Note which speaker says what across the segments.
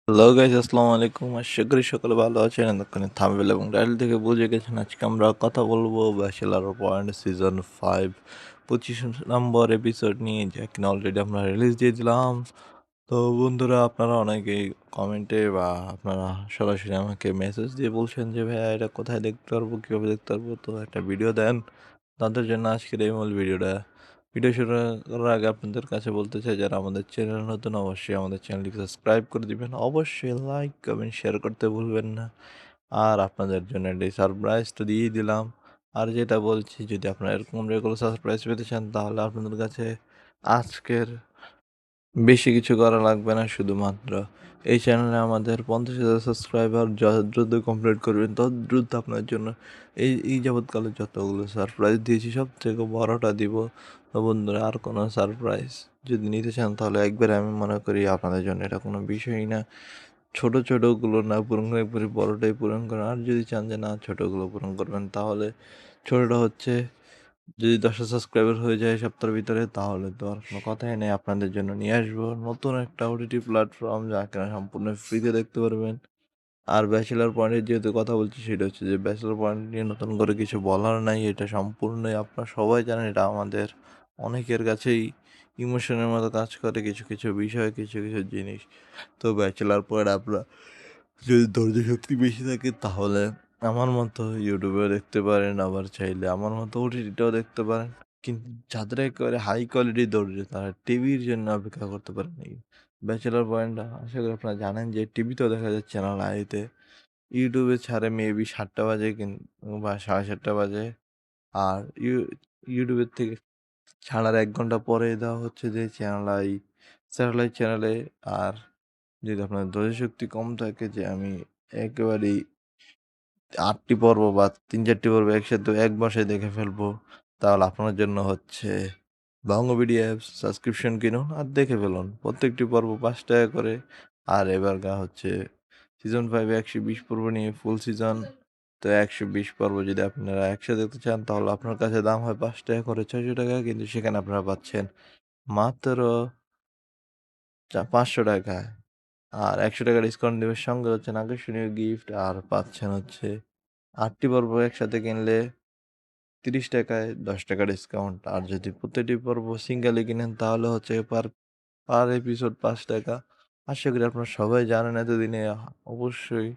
Speaker 1: Hello guys, আসসালামু আলাইকুম। আশা করি সকলে ভালো আছেন। এতক্ষণে থাম্বনেল এবং টাইটেল থেকে বুঝে গেছেন আজকে আমরা কথা বলবো ব্যাচেলর পয়েন্ট সিজন 5 25 নম্বর এপিসোড নিয়ে, যা কিনা অলরেডি আমরা রিলিজ দিয়ে দিলাম। তো বন্ধুরা, আপনারা অনেকেই কমেন্টে বা আপনারা সরাসরি আমাকে মেসেজ দিয়ে বলছেন যে ভাইয়া এটা কোথায় দেখতে পারবো, কীভাবে দেখতে পারবো, তো একটা ভিডিও দেন। তাদের জন্য আজকের এই মূল ভিডিওটা। ভিডিও শুরু করার আগে আপনাদের কাছে বলতে চাই, যারা আমাদের চ্যানেল নতুন অবশ্যই আমাদের চ্যানেলটিকে সাবস্ক্রাইব করে দিবেন, অবশ্যই লাইক কমেন্ট শেয়ার করতে ভুলবেন না। আর আপনাদের জন্য এই সারপ্রাইজ তো দিয়েই দিলাম। আর যেটা বলছি, যদি আপনারা এরকম রেগুলার সারপ্রাইজ পেতে চান তাহলে আপনাদের কাছে আজকের বেশি কিছু করা লাগবে না, শুধুমাত্র এই চ্যানেলে আমাদের 50,000 সাবস্ক্রাইবার যত দ্রুত কমপ্লিট করবেন তত দ্রুত আপনার জন্য এই যাবৎকালে যতগুলো সারপ্রাইজ দিয়েছি সব থেকে বড়টা দিব। তো বন্ধুরা, আর কোনো সারপ্রাইজ যদি নিতে চান তাহলে একবারে আমি মনে করি আপনাদের জন্য এটা কোনো বিষয়ই না। ছোটোগুলো না পূরণ করে একবারে বড়টাই পূরণ করেন। আর যদি চান যে না ছোটোগুলো পূরণ করবেন, তাহলে ছোটোটা হচ্ছে যদি 10,000 সাবস্ক্রাইবার হয়ে যায় সপ্তাহের ভিতরে, তাহলে তো আর কোনো কথাই নেই, আপনাদের জন্য নিয়ে আসবো নতুন একটা ওটিটি প্ল্যাটফর্ম, যা কিনা সম্পূর্ণ ফ্রিতে দেখতে পারবেন। আর ব্যাচেলার পয়েন্টের যেহেতু কথা বলছি, সেটা হচ্ছে যে ব্যাচেলার পয়েন্ট নিয়ে নতুন করে কিছু বলার নাই। এটা সম্পূর্ণই আপনারা সবাই জানেন, এটা আমাদের অনেকের কাছেই ইমোশনের মতো কাজ করে কিছু কিছু বিষয়, কিছু কিছু জিনিস। তো ব্যাচেলার পয়েন্ট আপনার যদি ধৈর্য শক্তি বেশি থাকে তাহলে আমার মতো ইউটিউবেও দেখতে পারেন, আবার চাইলে আমার মতো ওটিটিটাও দেখতে পারেন। কিন্তু যাদের একেবারে হাই কোয়ালিটি ধৈর্য, তারা টিভির জন্য অপেক্ষা করতে পারেন। এই ব্যাচেলার পয়েন্টটা আশা করি আপনারা জানেন যে টিভিতেও দেখা যাচ্ছে চ্যানেল আইতে, ইউটিউবে ছাড়ে মেবি 7টা বাজে বা 7:30 বাজে। আর ইউটিউবের থেকে ছাড়ার 1 ঘন্টা পরে দেওয়া হচ্ছে যে চ্যানেল আই, স্যাটেলাইট চ্যানেলে। আর যদি আপনার ধৈর্য শক্তি কম থাকে, যে আমি একেবারেই 8টি পর্ব বা 3-4টি পর্ব একসাথে এক মাসে দেখে ফেলবো, তাহলে আপনার জন্য হচ্ছে বঙ্গবিডি অ্যাপস সাবস্ক্রিপশন কিনুন আর দেখে ফেলুন প্রত্যেকটি পর্ব 5 টাকা করে। আর এবারকার হচ্ছে সিজন 5 120 পর্ব নিয়ে ফুল সিজন। তো 120 পর্ব যদি আপনারা একসাথে দেখতে চান তাহলে আপনার কাছে দাম হয় 5 টাকা করে, 600 টাকা, কিন্তু সেখানে আপনারা পাচ্ছেন মাত্র 500 টাকায়। আর 100 টাকা ডিসকাউন্ট দেবে, সঙ্গে হচ্ছে আকর্ষণীয় গিফট, আর পাচ্ছেন হচ্ছে 8টি পর্ব একসাথে কিনলে 30 টাকায় 10 টাকা ডিসকাউন্ট। আর যদি প্রতিটি পর্ব সিঙ্গেলে কিনেন তাহলে হচ্ছে পার পার এপিসোড 5 টাকা। আশা করি আপনারা সবাই জানেন এতদিনে, অবশ্যই।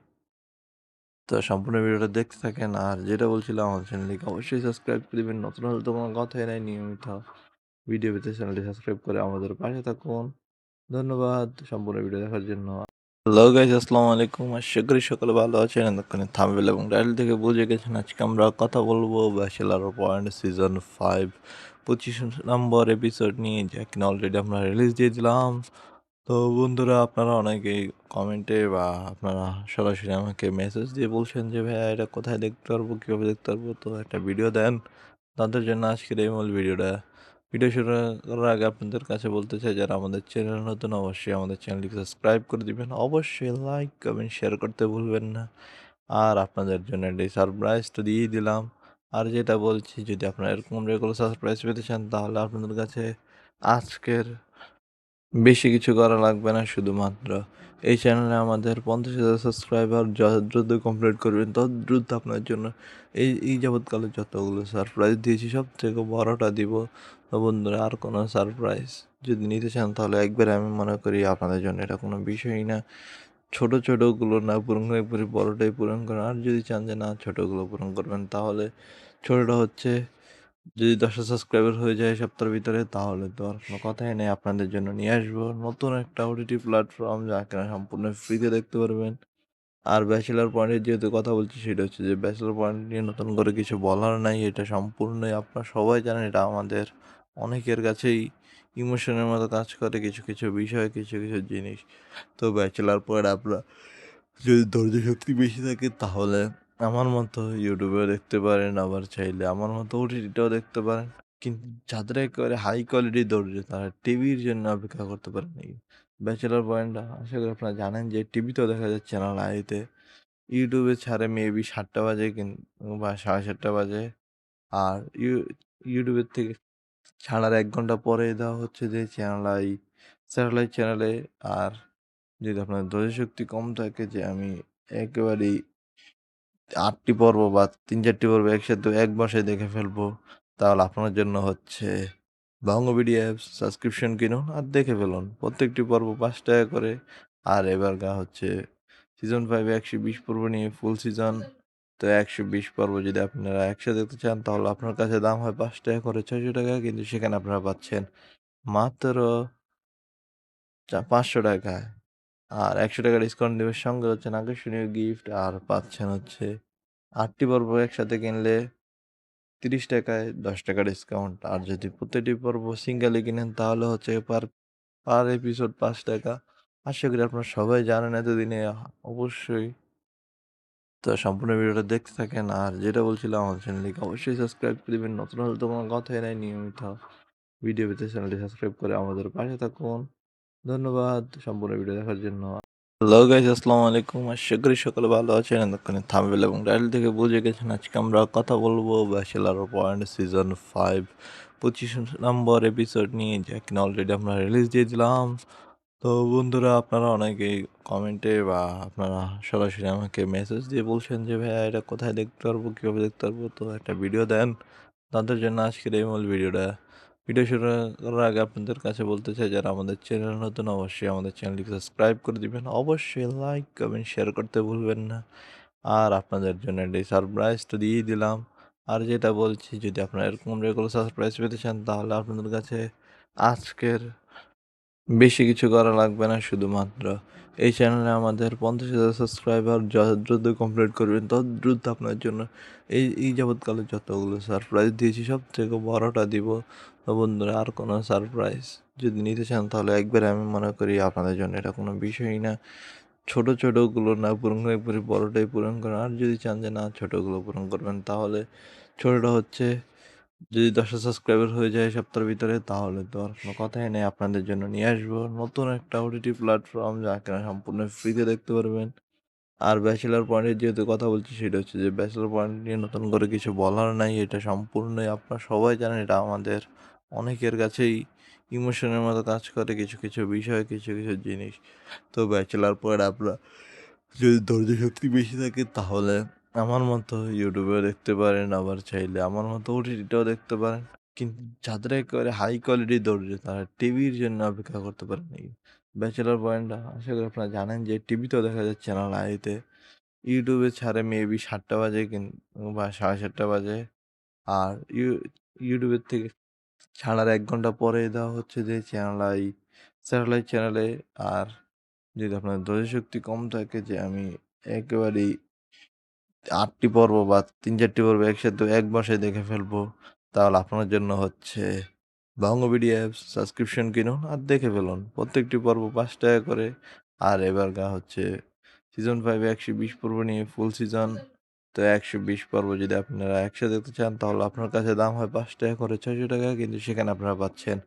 Speaker 1: তো সম্পূর্ণ ভিডিওটা দেখতে থাকেন। আর যেটা বলছিলাম, আমার চ্যানেলটিকে অবশ্যই সাবস্ক্রাইব করে দেবেন, নতুন হলে তো কোনো কথাই নাই, নিয়মিত ভিডিও পেতে চ্যানেলটি সাবস্ক্রাইব করে আমাদের পাশে থাকুন। ধন্যবাদ সম্পূর্ণ ভিডিও দেখার জন্য। হ্যালো গাইস, আসসালামু আলাইকুম। আশা করি সকলে ভালো আছেন। এতক্ষণে থাম্বনেল এবং টাইটেল থেকে বুঝে গেছেন আজকে আমরা কথা বলবো ব্যাচেলর পয়েন্ট সিজন 5 25 নম্বর এপিসোড নিয়ে, যা কিনা অলরেডি আমরা রিলিজ দিয়ে দিলাম। তো বন্ধুরা, আপনারা অনেকেই কমেন্টে বা আপনারা সরাসরি আমাকে মেসেজ দিয়ে বলছেন যে ভাইয়া এটা কোথায় দেখতে পারবো, কীভাবে দেখতে পারবো, তো একটা ভিডিও দেন। তাদের জন্য আজকের এই মূল ভিডিওটা। ভিডিও শুরু করার আগে আপনাদের কাছে বলতে চাই, যারা আমাদের চ্যানেল নতুন অবশ্যই আমাদের চ্যানেলটিকে সাবস্ক্রাইব করে দিবেন, অবশ্যই লাইক কমেন্ট শেয়ার করতে ভুলবেন না। আর আপনাদের জন্য এই সারপ্রাইজ তো দিয়েই দিলাম। আর যেটা বলছি, যদি আপনারা এরকম রেগুলার সারপ্রাইজ পেতে চান তাহলে আপনাদের কাছে আজকের বেশি কিছু করা লাগবে না, শুধুমাত্র এই চ্যানেলে আমাদের 50,000 সাবস্ক্রাইবার যত দ্রুত কমপ্লিট করবেন তত দ্রুত আপনার জন্য এই যাবৎকালে যতগুলো সারপ্রাইজ দিয়েছি সব থেকে বড়টা দিব। তো বন্ধুরা, আর কোনো সারপ্রাইজ যদি নিতে চান তাহলে একবারে আমি মনে করি আপনাদের জন্য এটা কোনো বিষয়ই না। ছোটোগুলো না পূরণ করে একবারে বড়টাই পূরণ করেন। আর যদি চান যে না ছোটোগুলো পূরণ করবেন, তাহলে ছোটোটা হচ্ছে যদি 10,000 সাবস্ক্রাইবার হয়ে যায় সপ্তাহের ভিতরে, তাহলে তো আর কোনো কথাই নেই, আপনাদের জন্য নিয়ে আসবো নতুন একটা ওটিটি প্ল্যাটফর্ম, যা কিনা সম্পূর্ণ ফ্রিতে দেখতে পারবেন। আর ব্যাচেলার পয়েন্টের যেহেতু কথা বলছি, সেটা হচ্ছে যে ব্যাচেলার পয়েন্ট নিয়ে নতুন করে কিছু বলার নাই, এটা সম্পূর্ণই আপনারা সবাই জানেন, এটা আমাদের অনেকের কাছেই ইমোশনের মতো কাজ করে কিছু কিছু বিষয়, কিছু কিছু জিনিস। তো ব্যাচেলার পয়েন্ট আপনার যদি ধৈর্য শক্তি বেশি থাকে তাহলে আমার মতো ইউটিউবেও দেখতে পারেন, আবার চাইলে আমার মতো ওটিটিটাও দেখতে পারেন। কিন্তু যাদের একেবারে হাই কোয়ালিটি ধৈর্য, তারা টিভির জন্য অপেক্ষা করতে পারেন। এই ব্যাচেলার পয়েন্টটা আশা করি আপনারা জানেন যে টিভিতেও দেখা যাচ্ছে চ্যানেল আইতে, ইউটিউবে ছাড়ে মেবি 7টা বাজে বা 7:30 বাজে। আর ইউটিউবের থেকে ছাড়ার 1 ঘন্টা পরে দেওয়া হচ্ছে যে চ্যানেল আই, স্যাটেলাইট চ্যানেলে। আর যদি আপনার ধৈর্যশক্তি কম থাকে যে আমি একেবারেই ৮টি পর্ব বা ৩-৪টি পর্ব একসাথে এক বাসায় দেখে ফেলবো, তাহলে আপনার জন্য হচ্ছে বঙ্গবিডি অ্যাপস সাবস্ক্রিপশন কিনুন আর দেখে ফেলুন। প্রত্যেকটি পর্ব ৳৫ করে। আর এবারকার হচ্ছে সিজন 5 এ ১২০ পর্ব নিয়ে ফুল সিজন। তো ১২০ পর্ব যদি আপনারা একসাথে দেখতে চান তাহলে আপনার কাছে দাম হয় ৳৫ করে, ৳৬০০, কিন্তু সেখানে আপনারা পাচ্ছেন মাত্র ৳৫০০ আর ৳১০০ ডিসকাউন্ট দিবে। সঙ্গে হচ্ছেন আকর্ষণীয় গিফট আর পাচ্ছেন হচ্ছে ৮টি পর্ব একসাথে কিনলে ৳৩০ য় ৳১০ ডিসকাউন্ট। আর যদি প্রতিটি পর্ব সিঙ্গেলে কিনেন তাহলে হচ্ছে পার এপিসোড ৳৫। আশা করি আপনারা সবাই জানেন এতদিনে অবশ্যই। তো সম্পূর্ণ ভিডিওটা দেখতে থাকেন। আর যেটা বলছিলাম, আমার চ্যানেলটিকে অবশ্যই সাবস্ক্রাইব করে দিবেন। নতুন হলে তো কোনো কথাই নাই, নিয়মিত ভিডিও পেতে চ্যানেলটি সাবস্ক্রাইব করে আমাদের পাশে থাকুন। ধন্যবাদ সম্পূর্ণ ভিডিও দেখার জন্য। হ্যালো গাইস, আসসালামু আলাইকুম। আশা করি সকলে ভালো আছেন। এতক্ষণে থাম্বনেল এবং টাইটেল থেকে বুঝে গেছেন আজকে আমরা কথা বলবো ব্যাচেলর পয়েন্ট সিজন 5 25 নম্বর এপিসোড নিয়ে, যা কিনা অলরেডি আমরা রিলিজ দিয়ে দিলাম। তো বন্ধুরা, আপনারা অনেকেই কমেন্টে বা আপনারা সরাসরি আমাকে মেসেজ দিয়ে বলছেন যে ভাইয়া এটা কোথায় দেখতে পারবো, কীভাবে দেখতে পারবো, তো একটা ভিডিও দেন। তাদের জন্য আজকের এই মূল ভিডিওটা। ভিডিও শুরু করার আগে আপনাদের কাছে বলতে চাই, যারা আমাদের চ্যানেল নতুন অবশ্যই আমাদের চ্যানেলটিকে সাবস্ক্রাইব করে দিবেন। অবশ্যই লাইক কমেন্ট শেয়ার করতে ভুলবেন না। আর আপনাদের জন্য এই সারপ্রাইজ তো দিয়েই দিলাম। আর যেটা বলছি, যদি আপনারা এরকম রেগুলার সারপ্রাইজ পেতে চান তাহলে আপনাদের কাছে আজকের বেশি কিছু করা লাগবে না। শুধুমাত্র এই চ্যানেলে আমাদের 50,000 সাবস্ক্রাইবার যত দ্রুত কমপ্লিট করবেন তত দ্রুত আপনার জন্য এই যাবৎকালে যতগুলো সারপ্রাইজ দিয়েছি সব থেকে বড়টা দিব। তো বন্ধুরা, আর কোনো সারপ্রাইজ যদি নিতে চান তাহলে একবারে আমি মনে করি আপনাদের জন্য এটা কোনো বিষয়ই না। ছোটোগুলো না পূরণ করে একবারে বড়টাই পূরণ করেন। আর যদি চান যে না ছোটোগুলো পূরণ করবেন, তাহলে ছোটোটা হচ্ছে যদি 10,000 সাবস্ক্রাইবার হয়ে যায় সপ্তাহের ভিতরে, তাহলে তো আর কোনো কথাই নেই। আপনাদের জন্য নিয়ে আসবো নতুন একটা ওটিটি প্ল্যাটফর্ম, যা কিনা সম্পূর্ণ ফ্রিতে দেখতে পারবেন। আর ব্যাচেলর পয়েন্টের যেহেতু কথা বলছি, সেটা হচ্ছে যে ব্যাচেলর পয়েন্ট নিয়ে নতুন করে কিছু বলার নাই। এটা সম্পূর্ণই আপনারা সবাই জানেন, এটা আমাদের অনেকের কাছেই ইমোশনের মতো কাজ করে কিছু কিছু বিষয়, কিছু কিছু জিনিস। তো ব্যাচেলর পয়েন্ট আপনার যদি ধৈর্য শক্তি বেশি থাকে তাহলে আমার মতো ইউটিউবেও দেখতে পারেন, আবার চাইলে আমার মতো ওটিটিটাও দেখতে পারেন। কিন্তু যাদের একেবারে হাই কোয়ালিটি ধৈর্য, তারা টিভির জন্য অপেক্ষা করতে পারেন। এই ব্যাচেলর পয়েন্টটা আশা করি আপনারা জানেন যে টিভিতেও দেখা যাচ্ছে চ্যানেল আইতে, ইউটিউবে ছাড়ে মেবি 7টা বাজে বা 7:30 বাজে। আর ইউটিউবের থেকে ছাড়ার 1 ঘন্টা পরে দেওয়া হচ্ছে যে চ্যানেল আই, স্যাটেলাইট চ্যানেলে। আর যদি আপনার ধৈর্যশক্তি কম থাকে যে আমি একেবারেই ৮টি পর্ব বা ৩-৪টি পর্ব একসাথে এক বাসায় দেখে ফেলবো, তাহলে আপনার জন্য হচ্ছে বঙ্গবিডি অ্যাপস সাবস্ক্রিপশন কিনুন আর দেখে ফেলুন। প্রত্যেকটি পর্ব ৳৫ করে। আর এবারকার হচ্ছে সিজন 5 এ ১২০ পর্ব নিয়ে ফুল সিজন। তো ১২০ পর্ব যদি আপনারা একসাথে দেখতে চান তাহলে আপনার কাছে দাম হয় ৳৫ করে, ৳৬০০, কিন্তু সেখানে আপনারা পাচ্ছেন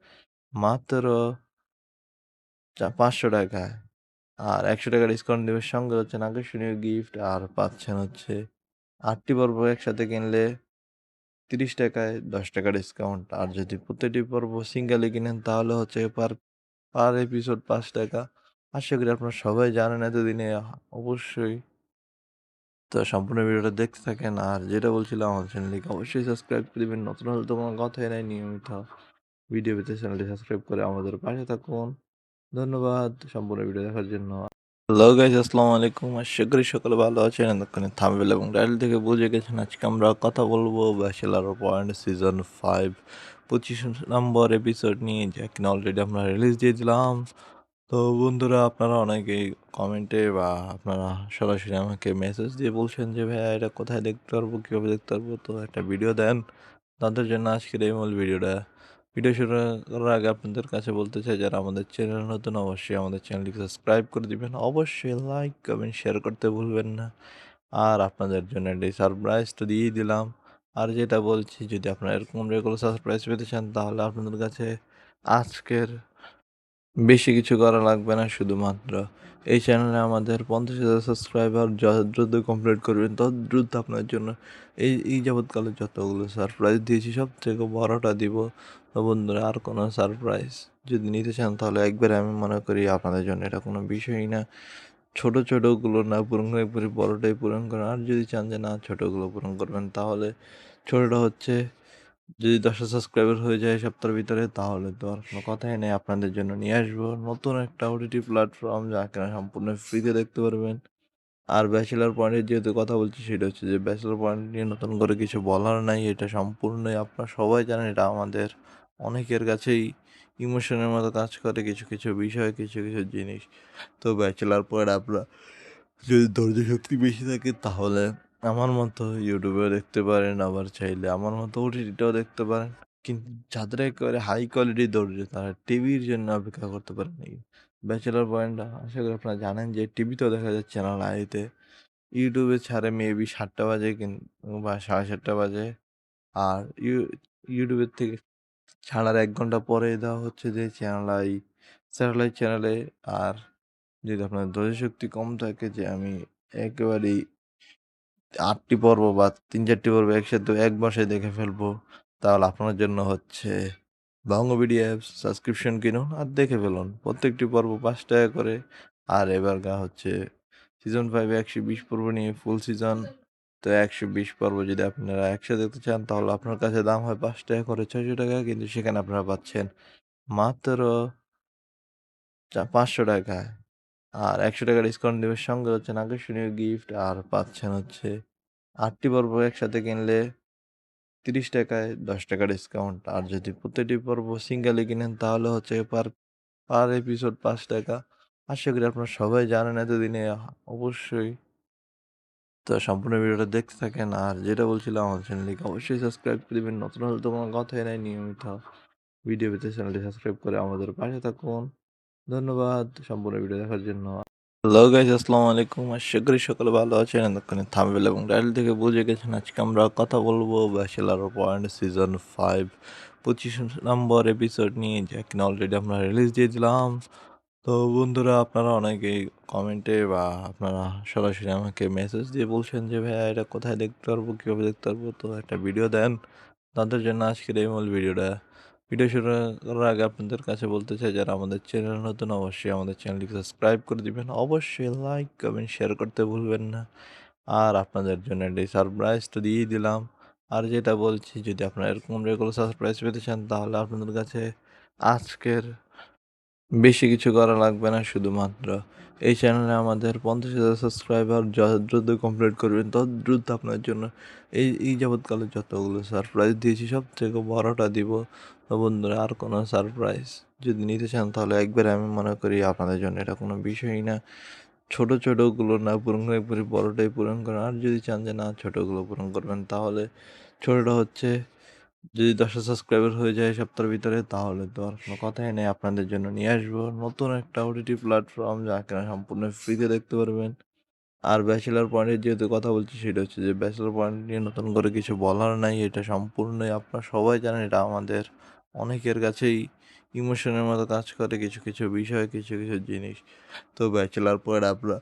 Speaker 1: মাত্র ৳৫০০ আর ৳১০০ ডিসকাউন্ট দিবে। সঙ্গে হচ্ছেন আকর্ষণীয় গিফট আর পাচ্ছেন হচ্ছে ৮টি পর্ব একসাথে কিনলে ৳৩০ য় ৳১০ ডিসকাউন্ট। আর যদি প্রতিটি পর্ব সিঙ্গেলে কিনেন তাহলে হচ্ছে পার এপিসোড ৳৫। আশা করি আপনারা সবাই জানেন এতদিনে অবশ্যই। তো সম্পূর্ণ ভিডিওটা দেখতে থাকেন। আর যেটা বলছিলাম, আমার চ্যানেলটিকে অবশ্যই সাবস্ক্রাইব করে দিবেন। নতুন হলে তো কোনো কথাই নাই, নিয়মিত ভিডিও পেতে চ্যানেলটি সাবস্ক্রাইব করে আমাদের পাশে থাকুন। ধন্যবাদ সম্পূর্ণ ভিডিও দেখার জন্য। হ্যালো গাইস, আসসালামু আলাইকুম। আশা করি সকলে ভালো আছেন। এতক্ষণে থাম্বনেল এবং টাইটেল থেকে বুঝে গেছেন আজকে আমরা কথা বলবো ব্যাচেলর পয়েন্ট সিজন 5 25 নম্বর এপিসোড নিয়ে, যা কিনা অলরেডি আমরা রিলিজ দিয়ে দিলাম। তো বন্ধুরা, আপনারা অনেকেই কমেন্টে বা আপনারা সরাসরি আমাকে মেসেজ দিয়ে বলছেন যে ভাইয়া এটা কোথায় দেখতে পারবো, কীভাবে দেখতে পারবো, তো একটা ভিডিও দেন। তাদের জন্য আজকের এই মূল ভিডিওটা। ভিডিও শুরু করার আগে আপনাদের কাছে বলতে চাই, যারা আমাদের চ্যানেল নতুন অবশ্যই আমাদের চ্যানেলটিকে সাবস্ক্রাইব করে দিবেন। অবশ্যই লাইক কমেন্ট শেয়ার করতে ভুলবেন না। আর আপনাদের জন্য এই সারপ্রাইজ তো দিয়েই দিলাম। আর যেটা বলছি, যদি আপনারা এরকম রেগুলার সারপ্রাইজ পেতে চান তাহলে আপনাদের কাছে আজকের বেশি কিছু করা লাগবে না। শুধুমাত্র এই চ্যানেলে আমাদের 50,000 সাবস্ক্রাইবার যত দ্রুত কমপ্লিট করবেন তত দ্রুত আপনার জন্য এই যাবৎকালে যতগুলো সারপ্রাইজ দিয়েছি সব থেকে বড়টা দিব। তো বন্ধুরা, আর কোনো সারপ্রাইজ যদি নিতে চান তাহলে একবারে আমি মনে করি আপনাদের জন্য এটা কোনো বিষয়ই না। ছোট ছোটগুলো না পূরণ করে একবারে বড়টাই পূরণ করেন। আর যদি চান যে না ছোটগুলো পূরণ করবেন তাহলে ছোটটা হচ্ছে যদি 10,000 সাবস্ক্রাইবার হয়ে যায় সপ্তাহের ভিতরে তাহলে তো আর কোনো কথাই নেই, আপনাদের জন্য নিয়ে আসবো নতুন একটা ওটিটি প্ল্যাটফর্ম যা কিনা সম্পূর্ণ ফ্রিতে দেখতে পারবেন। আর ব্যাচেলর পয়েন্টের যেহেতু কথা বলছি সেটা হচ্ছে যে ব্যাচেলর পয়েন্ট নিয়ে নতুন করে কিছু বলার নাই, এটা সম্পূর্ণই আপনারা সবাই জানেন, এটা আমাদের অনেকের কাছেই ইমোশনের মতো কাজ করে কিছু কিছু বিষয়, কিছু কিছু জিনিস। তো ব্যাচেলর পয়েন্ট আপনারা যদি ধৈর্য শক্তি বেশি থাকে তাহলে আমার মতো ইউটিউবেও দেখতে পারেন, আবার চাইলে আমার মতো ওটিটিটাও দেখতে পারেন। কিন্তু যাদের একেবারে হাই কোয়ালিটির ধৈর্য তারা টিভির জন্য অপেক্ষা করতে পারেন এই ব্যাচেলর পয়েন্ট। আশা করি আপনারা জানেন যে টিভিতেও দেখা যাচ্ছে চ্যানেল আইতে, ইউটিউবে ছাড়ে মেবি 7টা বাজে বা 7:30 বাজে। আর ইউটিউবের থেকে ছাড়ার 1 ঘন্টা পরে দেওয়া হচ্ছে যে চ্যানেল আই, স্যাটেলাইট চ্যানেলে। আর যদি আপনার ধৈর্য শক্তি কম থাকে যে আমি একেবারেই 8টি পর্ব বা 3-4টি পর্ব একসাথে এক বসায় দেখে ফেলবো, তাহলে আপনার জন্য হচ্ছে বঙ্গবিডি অ্যাপস সাবস্ক্রিপশন কিনুন আর দেখে ফেলুন প্রত্যেকটি পর্ব 5 টাকা করে। আর এবার হচ্ছে সিজন 5 120 পর্ব নিয়ে ফুল সিজন। তো 120 পর্ব যদি আপনারা একসাথে দেখতে চান তাহলে আপনার কাছে দাম হয় 5 টাকা করে, 600 টাকা, কিন্তু সেখানে আপনারা পাচ্ছেন মাত্র 500 টাকায়। আর 100 টাকা ডিসকাউন্ট দেবে, সঙ্গে হচ্ছেন আকর্ষণীয় গিফট, আর পাচ্ছেন হচ্ছে 8টি পর্ব একসাথে কিনলে 30 টাকায় 10 টাকা ডিসকাউন্ট। আর যদি প্রতিটি পর্ব সিঙ্গেলে কিনেন তাহলে হচ্ছে পার পার এপিসোড 5 টাকা। আশা করি আপনারা সবাই জানেন এতদিনে, অবশ্যই। তো সম্পূর্ণ ভিডিওটা দেখতে থাকেন। আর যেটা বলছিলাম, আমার চ্যানেলটিকে অবশ্যই সাবস্ক্রাইব করে দেবেন, নতুন হলে তো কোনো কথাই নাই, নিয়মিত ভিডিও পেতে চ্যানেলটি সাবস্ক্রাইব করে আমাদের পাশে থাকুন। ধন্যবাদ সম্পূর্ণ ভিডিও দেখার জন্য। হ্যালো গাইজ, আসসালামু আলাইকুম। আশা করি সকলে ভালো আছেন। এতক্ষণে থাম্বনেল এবং টাইটেল থেকে বুঝে গেছেন আজকে আমরা কথা বলবো ব্যাচেলর পয়েন্ট সিজন 5 25 নম্বর এপিসোড নিয়ে, যা কিনা অলরেডি আমরা রিলিজ দিয়ে দিলাম। তো বন্ধুরা, আপনারা অনেকেই কমেন্টে বা আপনারা সরাসরি আমাকে মেসেজ দিয়ে বলছেন যে ভাইয়া এটা কোথায় দেখতে পারবো, কীভাবে দেখতে পারবো, তো একটা ভিডিও দেন। তাদের জন্য আজকের এই মূল ভিডিওটা। ভিডিও শুরু করার আগে আপনাদের কাছে বলতে চাই, যারা আমাদের চ্যানেল নতুন অবশ্যই আমাদের চ্যানেলটিকে সাবস্ক্রাইব করে দিবেন, অবশ্যই লাইক কমেন্ট শেয়ার করতে ভুলবেন না। আর আপনাদের জন্য এই সারপ্রাইজ তো দিয়েই দিলাম। আর যেটা বলছি, যদি আপনারা এরকম রেগুলার সারপ্রাইজ পেতে চান তাহলে আপনাদের কাছে আজকের বেশি কিছু করা লাগবে না, শুধুমাত্র এই চ্যানেলে আমাদের 50,000 সাবস্ক্রাইবার যত দ্রুত কমপ্লিট করবেন তত দ্রুত আপনার জন্য এই যাবৎকালে যতগুলো সারপ্রাইজ দিয়েছি সব থেকে বড়টা দিব। তো বন্ধুরা, আর কোনো সারপ্রাইজ যদি নিতে চান তাহলে একবারে আমি মনে করি আপনাদের জন্য এটা কোনো বিষয়ই না। ছোট ছোটগুলো না পূরণ করে একবারে বড়টাই পূরণ করেন। আর যদি চান যে না ছোটগুলো পূরণ করবেন তাহলে ছোটটা হচ্ছে যদি 10,000 সাবস্ক্রাইবার হয়ে যায় সপ্তাহের ভিতরে তাহলে তো আর কোনো কথাই নেই, আপনাদের জন্য নিয়ে আসবো নতুন একটা ওটিটি প্ল্যাটফর্ম যা কিনা সম্পূর্ণ ফ্রিতে দেখতে পারবেন। আর ব্যাচেলর পয়েন্টের যেহেতু কথা বলছি সেটা হচ্ছে যে ব্যাচেলর পয়েন্ট নিয়ে নতুন করে কিছু বলার নাই, এটা সম্পূর্ণই আপনারা সবাই জানেন, এটা আমাদের অনেকের কাছেই ইমোশনের মতো কাজ করে কিছু কিছু বিষয়, কিছু কিছু জিনিস। তো ব্যাচেলর পয়েন্ট আপনারা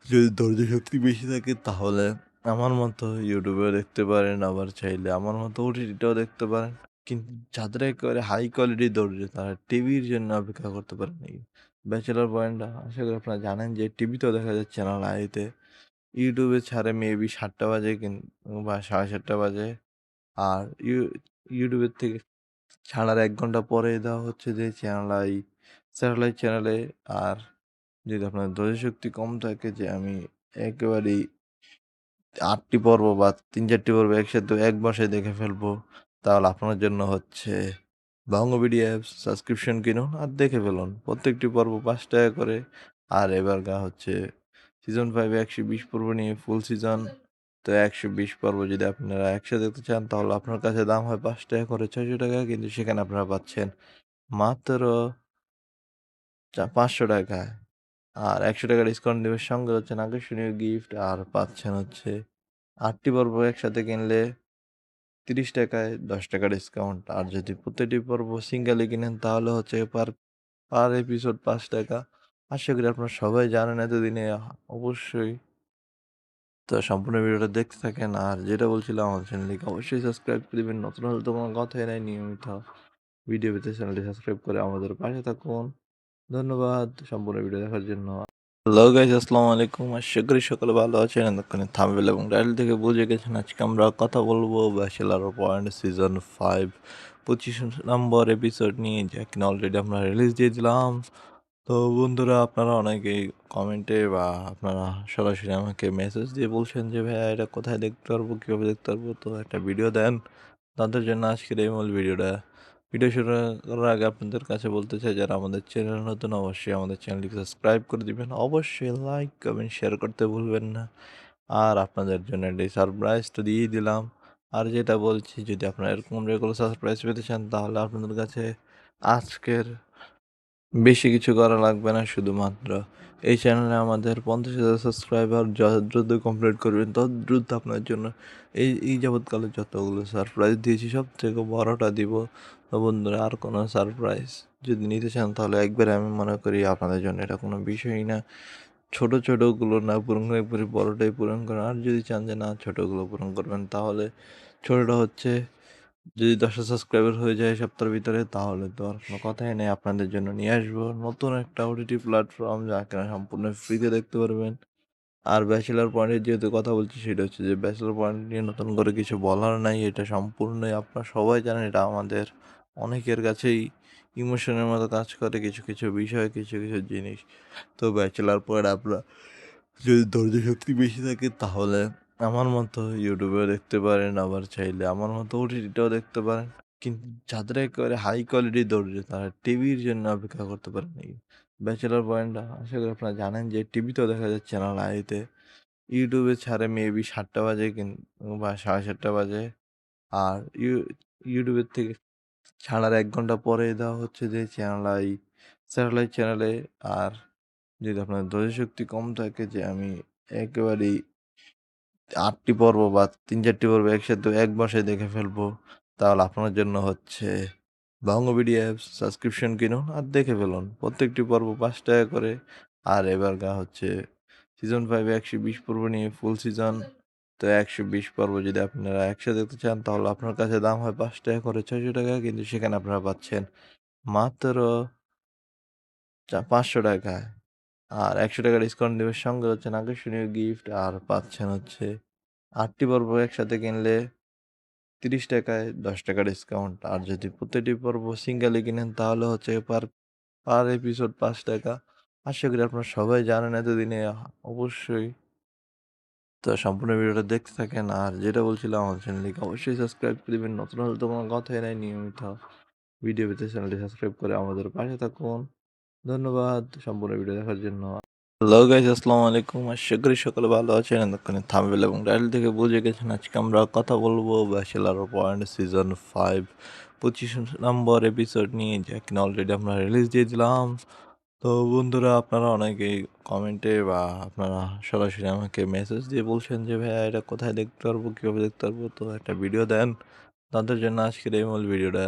Speaker 1: যদি ধৈর্য শক্তি বেশি থাকে তাহলে আমার মতো ইউটিউবেও দেখতে পারেন, আবার চাইলে আমার মতো ওটিটিটাও দেখতে পারেন। কিন্তু যাদের একেবারে হাই কোয়ালিটির ধৈর্য তারা টিভির জন্য অপেক্ষা করতে পারেন এই ব্যাচেলর পয়েন্ট। আশা করি আপনারা জানেন যে টিভিতেও দেখা যাচ্ছে চ্যানেল আইতে, ইউটিউবে ছাড়ে মেবি 7টা বাজে বা 7:30 বাজে। আর ইউটিউবের থেকে ছাড়ার 1 ঘন্টা পরে দেওয়া হচ্ছে যে চ্যানেল আই, স্যাটেলাইট চ্যানেলে। আর যদি আপনার ধৈর্য শক্তি কম থাকে যে আমি একেবারেই 8টি পর্ব বা 3-4টি পর্ব একসাথে এক বসায় দেখে ফেলবো, তাহলে আপনার জন্য হচ্ছে বঙ্গবিডি অ্যাপস সাবস্ক্রিপশন কিনুন আর দেখে ফেলুন প্রত্যেকটি পর্ব 5 টাকা করে। আর এবার হচ্ছে সিজন 5 120 পর্ব নিয়ে ফুল সিজন। তো 120 পর্ব যদি আপনারা একসাথে দেখতে চান তাহলে আপনার কাছে দাম হয় 5 টাকা করে, 600 টাকা, কিন্তু সেখানে আপনারা পাচ্ছেন মাত্র 500 টাকায়। আর 100 টাকা ডিসকাউন্ট দেবে, সঙ্গে হচ্ছেন আকর্ষণীয় গিফট, আর পাচ্ছেন হচ্ছে 8টি পর্ব একসাথে কিনলে 30 টাকায় 10 টাকা ডিসকাউন্ট। আর যদি প্রতিটি পর্ব সিঙ্গেলে কিনেন তাহলে হচ্ছে পার পার এপিসোড 5 টাকা। আশা করি আপনারা সবাই জানেন এতদিনে, অবশ্যই। তো সম্পূর্ণ ভিডিওটা দেখতে থাকেন। আর যেটা বলছিলাম, আমার চ্যানেলটিকে অবশ্যই সাবস্ক্রাইব করে দেবেন, নতুন হলে তো কোনো কথাই নাই, নিয়মিত ভিডিও পেতে চ্যানেলটি সাবস্ক্রাইব করে আমাদের পাশে থাকুন। ধন্যবাদ সম্পূর্ণ ভিডিও দেখার জন্য। হ্যালো গাইস, আসসালামু আলাইকুম। আশা করি সকলে ভালো আছেন। এতক্ষণে থাম্বনেল এবং টাইটেল থেকে বুঝে গেছেন আজকে আমরা কথা বলবো ব্যাচেলর পয়েন্ট সিজন 5 25 নম্বর এপিসোড নিয়ে, যা কিনা অলরেডি আমরা রিলিজ দিয়ে দিলাম। তো বন্ধুরা, আপনারা অনেকেই কমেন্টে বা আপনারা সরাসরি আমাকে মেসেজ দিয়ে বলছেন যে ভাইয়া এটা কোথায় দেখতে পারবো, কীভাবে দেখতে পারবো, তো একটা ভিডিও দেন। তাদের জন্য আজকের এই মূল ভিডিওটা। ভিডিও শুরু করার আগে আপনাদের কাছে বলতে চাই, যারা আমাদের চ্যানেল নতুন অবশ্যই আমাদের চ্যানেলটিকে সাবস্ক্রাইব করে দিবেন, অবশ্যই লাইক কমেন্ট শেয়ার করতে ভুলবেন না। আর আপনাদের জন্য একটি সারপ্রাইজ তো দিয়েই দিলাম। আর যেটা বলছি, যদি আপনারা এরকম রেগুলার সারপ্রাইজ পেতে চান তাহলে আপনাদের কাছে আজকের বেশি কিছু করা লাগবে না, শুধুমাত্র এই চ্যানেলে আমাদের 50,000 সাবস্ক্রাইবার যত দ্রুত কমপ্লিট করবেন তত দ্রুত আপনার জন্য এই যাবৎকালে যতগুলো সারপ্রাইজ দিয়েছি সব থেকে বড়টা দিব। তো বন্ধুরা, আর কোনো সারপ্রাইজ যদি নিতে চান তাহলে একবারে আমি মনে করি আপনাদের জন্য এটা কোনো বিষয়ই না। ছোট ছোটগুলো না পূরণ করে একবারে বড়টাই পূরণ করেন। আর যদি চান যে না ছোটগুলো পূরণ করবেন, তাহলে ছোটটা হচ্ছে যদি 10,000 সাবস্ক্রাইবার হয়ে যায় সপ্তাহের ভিতরে, তাহলে তো আর কোনো কথাই নেই, আপনাদের জন্য নিয়ে আসবো নতুন একটা ওটিটি প্ল্যাটফর্ম, যা কিনা সম্পূর্ণ ফ্রিতে দেখতে পারবেন। আর ব্যাচেলার পয়েন্টের যেহেতু কথা বলছি, সেটা হচ্ছে যে ব্যাচেলার পয়েন্ট নিয়ে নতুন করে কিছু বলার নাই, এটা সম্পূর্ণই আপনারা সবাই জানেন, এটা আমাদের অনেকের কাছেই ইমোশনের মতো কাজ করে কিছু কিছু বিষয়, কিছু কিছু জিনিস। তো ব্যাচেলার পয়েন্ট আপনারা যদি ধৈর্য শক্তি বেশি থাকে তাহলে আমার মতো ইউটিউবেও দেখতে পারেন, আবার চাইলে আমার মতো ওটিটিটাও দেখতে পারেন। কিন্তু যাদের একেবারে হাই কোয়ালিটির ধৈর্য, তারা টিভির জন্য অপেক্ষা করতে পারেন। এই ব্যাচেলার পয়েন্ট আশা করি আপনারা জানেন যে টিভিতেও দেখা যাচ্ছে চ্যানেল আইতে, ইউটিউবে ছাড়ে মেবি 7টা বাজে বা 7:30 বাজে। আর ইউটিউবের থেকে ছাড়ার 1 ঘন্টা পরে দেওয়া হচ্ছে যে চ্যানেল আই, স্যাটেলাইট চ্যানেলে। আর যদি আপনার ধৈর্য শক্তি কম থাকে, যে আমি একেবারেই 8টি পর্ব বা 3-4টি পর্ব একসাথে এক বসায় দেখে ফেলবো, তাহলে আপনার জন্য হচ্ছে বঙ্গবিডি অ্যাপস সাবস্ক্রিপশন কিনুন আর দেখে ফেলুন প্রত্যেকটি পর্ব 5 টাকা করে। আর এবার হচ্ছে সিজন 5 120 পর্ব নিয়ে ফুল সিজন। তো 120 পর্ব যদি আপনারা একসাথে দেখতে চান, তাহলে আপনার কাছে দাম হয় 5 টাকা করে, 600 টাকা। কিন্তু সেখানে আপনারা পাচ্ছেন মাত্র 500 টাকায়। আর 100 টাকা ডিসকাউন্ট দেবে, সঙ্গে হচ্ছেন আকর্ষণীয় গিফট, আর পাচ্ছেন হচ্ছে 8টি পর্ব একসাথে কিনলে 30 টাকায় 10 টাকা ডিসকাউন্ট। আর যদি প্রতিটি পর্ব সিঙ্গেলে কিনেন, তাহলে হচ্ছে পার পার এপিসোড 5 টাকা। আশা করি আপনারা সবাই জানেন এতদিনে, অবশ্যই। তো সম্পূর্ণ ভিডিওটা দেখতে থাকেন। আর যেটা বলছিলাম, আমার চ্যানেলটিকে অবশ্যই সাবস্ক্রাইব করে দেবেন, নতুন হলে তো কোনো কথাই নাই, নিয়মিত ভিডিও পেতে চ্যানেলটি সাবস্ক্রাইব করে আমাদের পাশে থাকুন। ধন্যবাদ সম্পূর্ণ ভিডিও দেখার জন্য। হ্যালো গাইস, আসসালামু আলাইকুম। আশা করি সকলে ভালো আছেন। এতক্ষণে থাম্বনেল এবং টাইটেল থেকে বুঝে গেছেন আজকে আমরা কথা বলবো ব্যাচেলর পয়েন্ট সিজন 5 25 নম্বর এপিসোড নিয়ে, যা কিনা অলরেডি আমরা রিলিজ দিয়ে দিলাম। তো বন্ধুরা, আপনারা অনেকেই কমেন্টে বা আপনারা সরাসরি আমাকে মেসেজ দিয়ে বলছেন যে ভাইয়া এটা কোথায় দেখতে পারবো, কীভাবে দেখতে পারবো, তো একটা ভিডিও দেন। তাদের জন্য আজকের এই মূল ভিডিওটা।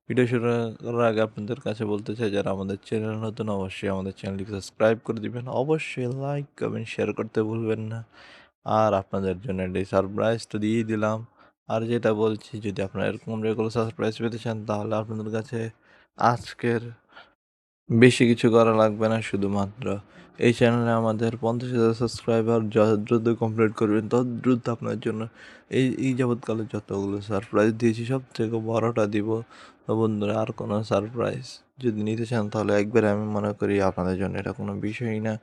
Speaker 1: ভিডিও শুরু করার আগে আপনাদের কাছে বলতে চাই, যারা আমাদের চ্যানেল নতুন অবশ্যই আমাদের চ্যানেলটিকে সাবস্ক্রাইব করে দিবেন, অবশ্যই লাইক কমেন্ট শেয়ার করতে ভুলবেন না। আর আপনাদের জন্য একটি সারপ্রাইজ তো দিয়েই দিলাম। আর যেটা বলছি, যদি আপনারা এরকম রেগুলার সারপ্রাইজ পেতে চান তাহলে আপনাদের কাছে আজকের বেশি কিছু করা লাগবে না, শুধুমাত্র এই চ্যানেলে আমাদের 50,000 সাবস্ক্রাইবার যত দ্রুত কমপ্লিট করবেন তত দ্রুত আপনার জন্য এই যাবৎকালে যতগুলো সারপ্রাইজ দিয়েছি সব থেকে বড়টা দিব। তো বন্ধুরা, আর কোনো সারপ্রাইজ যদি নিতে চান তাহলে একবারে আমি মনে করি আপনাদের জন্য এটা কোনো বিষয়ই না।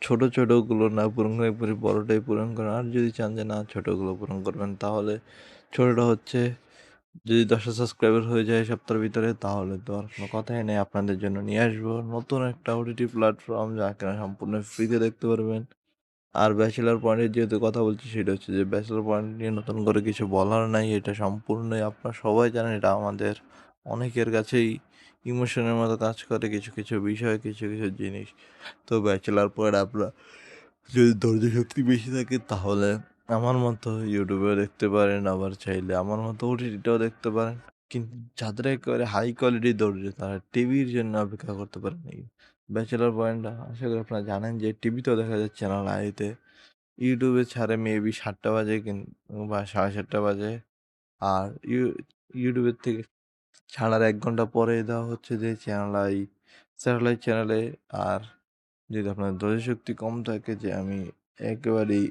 Speaker 1: ছোট ছোটগুলো না পূরণ করে একবারে বড়টাই পূরণ করেন। আর যদি চান যে না ছোটগুলো পূরণ করবেন, তাহলে ছোটটা হচ্ছে যদি 10,000 সাবস্ক্রাইবার হয়ে যায় সপ্তাহের ভিতরে, তাহলে তো আর কোনো কথাই নেই, আপনাদের জন্য নিয়ে আসবো নতুন একটা ওটিটি প্ল্যাটফর্ম, যা কিনা সম্পূর্ণ ফ্রিতে দেখতে পারবেন। আর ব্যাচেলার পয়েন্টের যেহেতু কথা বলছি, সেটা হচ্ছে যে ব্যাচেলার পয়েন্ট নিয়ে নতুন করে কিছু বলার নাই, এটা সম্পূর্ণই আপনারা সবাই জানেন, এটা আমাদের অনেকের কাছেই ইমোশনের মতো কাজ করে কিছু কিছু বিষয়, কিছু কিছু জিনিস। তো ব্যাচেলার পয়েন্ট আপনারা যদি ধৈর্য শক্তি বেশি থাকে, তাহলে আমার মতো ইউটিউবেও দেখতে পারেন, আবার চাইলে আমার মতো ওটিটিটাও দেখতে পারেন। কিন্তু যাদের একেবারে হাই কোয়ালিটির ধৈর্য, তারা টিভির জন্য অপেক্ষা করতে পারেন। এই ব্যাচেলর পয়েন্ট আশা করি আপনারা জানেন যে টিভিতেও দেখা যাচ্ছে চ্যানেল আইতে, ইউটিউবে ছাড়ে মেবি 7টা বাজে বা 7:30 বাজে। আর ইউটিউবের থেকে ছাড়ার ১ ঘন্টা পরেই দেওয়া হচ্ছে যে স্যাটেলাইট চ্যানেলে। আর যদি আপনার ধৈর্যশক্তি কম থাকে যে আমি একেবারেই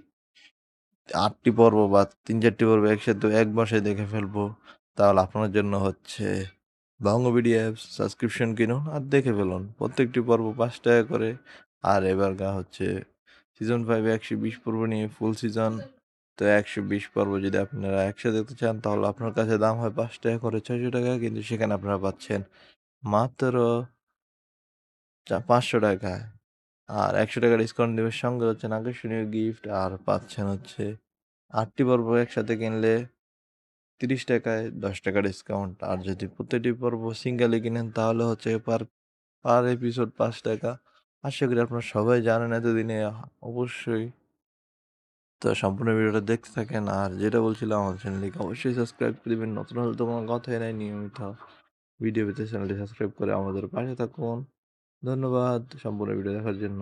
Speaker 1: ৮ টি পর্ব বা ৩-৪ টি পর্ব একসাথে এক মাসে দেখে ফেলবো, তাহলে আপনার জন্য হচ্ছে বঙ্গবিডি অ্যাপস সাবস্ক্রিপশন কিনুন আর দেখে ফেলুন। প্রত্যেকটি পর্ব ৳৫ করে। আর এবারকার হচ্ছে সিজন 5 ১২০ পর্ব নিয়ে ফুল সিজন। তো ১২০ পর্ব যদি আপনারা একসাথে দেখতে চান তাহলে আপনার কাছে দাম হয় ৳৫ করে, ৳৬০০। কিন্তু সেখানে আপনারা পাচ্ছেন মাত্র ৳৫০০। আর ৳১০০ ডিসকাউন্ট দিবে। সঙ্গে হচ্ছেন আকর্ষণীয় গিফট আর পাচ্ছেন হচ্ছে ৮ টি পর্ব একসাথে কিনলে ৳৩০ য় ৳১০ ডিসকাউন্ট। আর যদি প্রতিটি পর্ব সিঙ্গেলি কিনেন তাহলে হচ্ছে পার এপিসোড ৳৫। আশা করি আপনারা সবাই জানেন এতদিনে অবশ্যই। তো সম্পূর্ণ ভিডিওটা দেখতে থাকেন। আর যেটা বলছিলাম আমার চ্যানেলটিকে অবশ্যই সাবস্ক্রাইব করে দিবেন। নতুন হলে তো কোনো কথাই নাই, নিয়মিত ভিডিও পেতে চ্যানেলটি সাবস্ক্রাইব করে আমাদের পাশে থাকুন। ধন্যবাদ সম্পূর্ণ ভিডিও দেখার জন্য।